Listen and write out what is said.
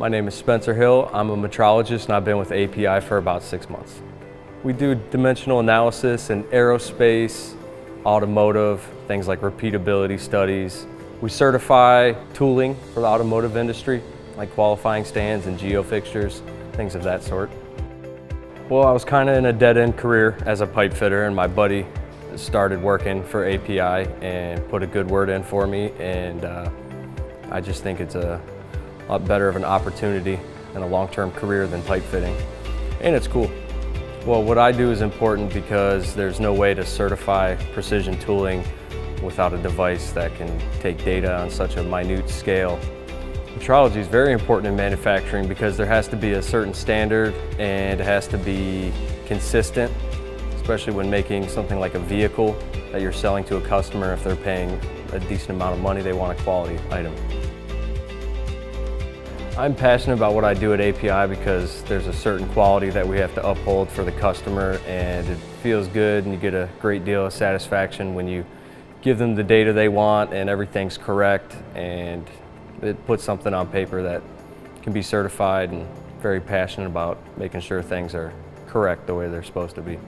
My name is Spencer Hill. I'm a metrologist and I've been with API for about 6 months. We do dimensional analysis in aerospace, automotive, things like repeatability studies. We certify tooling for the automotive industry, like qualifying stands and geofixtures, things of that sort. Well, I was kind of in a dead-end career as a pipe fitter, and my buddy started working for API and put a good word in for me, and I just think it's a lot better of an opportunity and a long-term career than pipe fitting, and it's cool. Well, what I do is important because there's no way to certify precision tooling without a device that can take data on such a minute scale. Metrology is very important in manufacturing because there has to be a certain standard and it has to be consistent, especially when making something like a vehicle that you're selling to a customer. If they're paying a decent amount of money, they want a quality item. I'm passionate about what I do at API because there's a certain quality that we have to uphold for the customer, and it feels good and you get a great deal of satisfaction when you give them the data they want and everything's correct, and it puts something on paper that can be certified, and very passionate about making sure things are correct the way they're supposed to be.